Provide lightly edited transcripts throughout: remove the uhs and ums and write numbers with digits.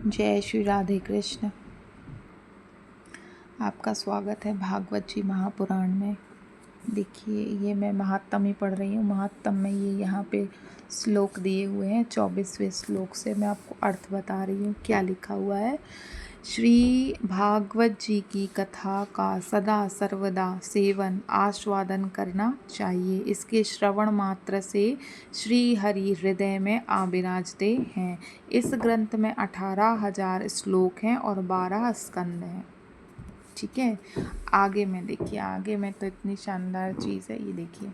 जय श्री राधे कृष्ण। आपका स्वागत है भागवत जी महापुराण में। देखिए, ये मैं महात्म ही पढ़ रही हूँ। महात्म में ये यहाँ पे श्लोक दिए हुए हैं। 24वें श्लोक से मैं आपको अर्थ बता रही हूँ क्या लिखा हुआ है। श्री भागवत जी की कथा का सदा सर्वदा सेवन आस्वादन करना चाहिए। इसके श्रवण मात्र से श्री हरि हृदय में आ विराजते हैं। इस ग्रंथ में 18,000 श्लोक हैं और 12 स्कंद हैं। ठीक है, आगे में देखिए, आगे में तो इतनी शानदार चीज़ है। ये देखिए,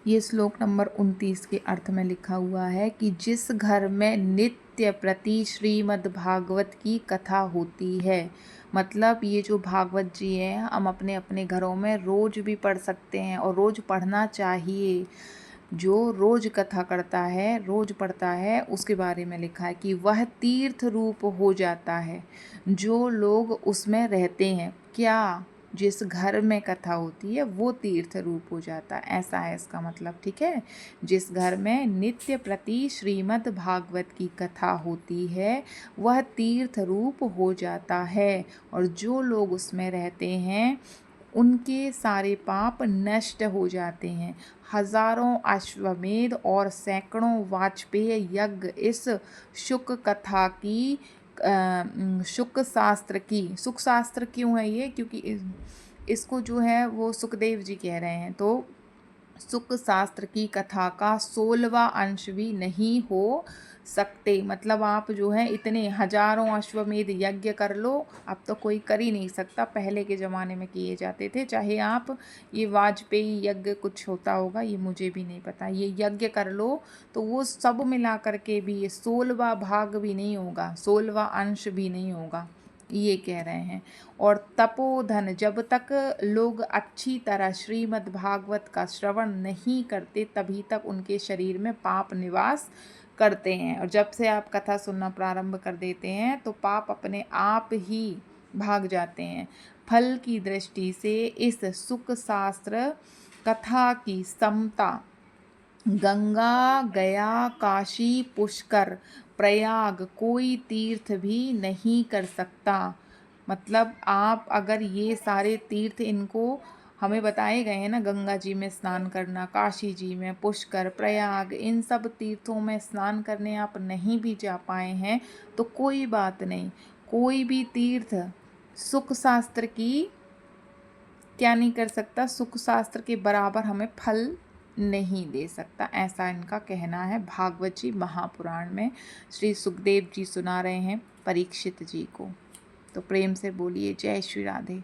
ये श्लोक नंबर 29 के अर्थ में लिखा हुआ है कि जिस घर में नित्य प्रति श्रीमद् भागवत की कथा होती है, मतलब ये जो भागवत जी है हम अपने अपने घरों में रोज भी पढ़ सकते हैं और रोज पढ़ना चाहिए। जो रोज कथा करता है, रोज पढ़ता है, उसके बारे में लिखा है कि वह तीर्थ रूप हो जाता है। जो लोग उसमें रहते हैं, क्या जिस घर में कथा होती है वो तीर्थ रूप हो जाता है, ऐसा है इसका मतलब। ठीक है, जिस घर में नित्य प्रति श्रीमद् भागवत की कथा होती है वह तीर्थ रूप हो जाता है, और जो लोग उसमें रहते हैं उनके सारे पाप नष्ट हो जाते हैं। हजारों अश्वमेध और सैकड़ों वाजपेय यज्ञ इस शुक कथा की शुक शास्त्र की, सुख शास्त्र क्यों है ये, क्योंकि इसको जो है वो सुखदेव जी कह रहे हैं, तो सुख शास्त्र की कथा का 16वां अंश भी नहीं हो सकते। मतलब आप जो है इतने हजारों अश्वमेध यज्ञ कर लो, अब तो कोई कर ही नहीं सकता। पहले के ज़माने में किए जाते थे। चाहे आप ये वाजपेयी यज्ञ कुछ होता होगा, ये मुझे भी नहीं पता, ये यज्ञ कर लो तो वो सब मिला करके भी ये 16वां भाग भी नहीं होगा, 16वां अंश भी नहीं होगा, ये कह रहे हैं। और तपोधन, जब तक लोग अच्छी तरह श्रीमद् भागवत का श्रवण नहीं करते तभी तक उनके शरीर में पाप निवास करते हैं, और जब से आप कथा सुनना प्रारंभ कर देते हैं तो पाप अपने आप ही भाग जाते हैं। फल की दृष्टि से इस सुख शास्त्र कथा की समता गंगा, गया, काशी, पुष्कर, प्रयाग कोई तीर्थ भी नहीं कर सकता। मतलब आप अगर ये सारे तीर्थ, इनको हमें बताए गए हैं ना, गंगा जी में स्नान करना, काशी जी में, पुष्कर, प्रयाग, इन सब तीर्थों में स्नान करने आप नहीं भी जा पाए हैं तो कोई बात नहीं। कोई भी तीर्थ सुख शास्त्र की क्या नहीं कर सकता, सुख शास्त्र के बराबर हमें फल नहीं दे सकता, ऐसा इनका कहना है। भागवत जी महापुराण में श्री सुखदेव जी सुना रहे हैं परीक्षित जी को। तो प्रेम से बोलिए जय श्री राधे।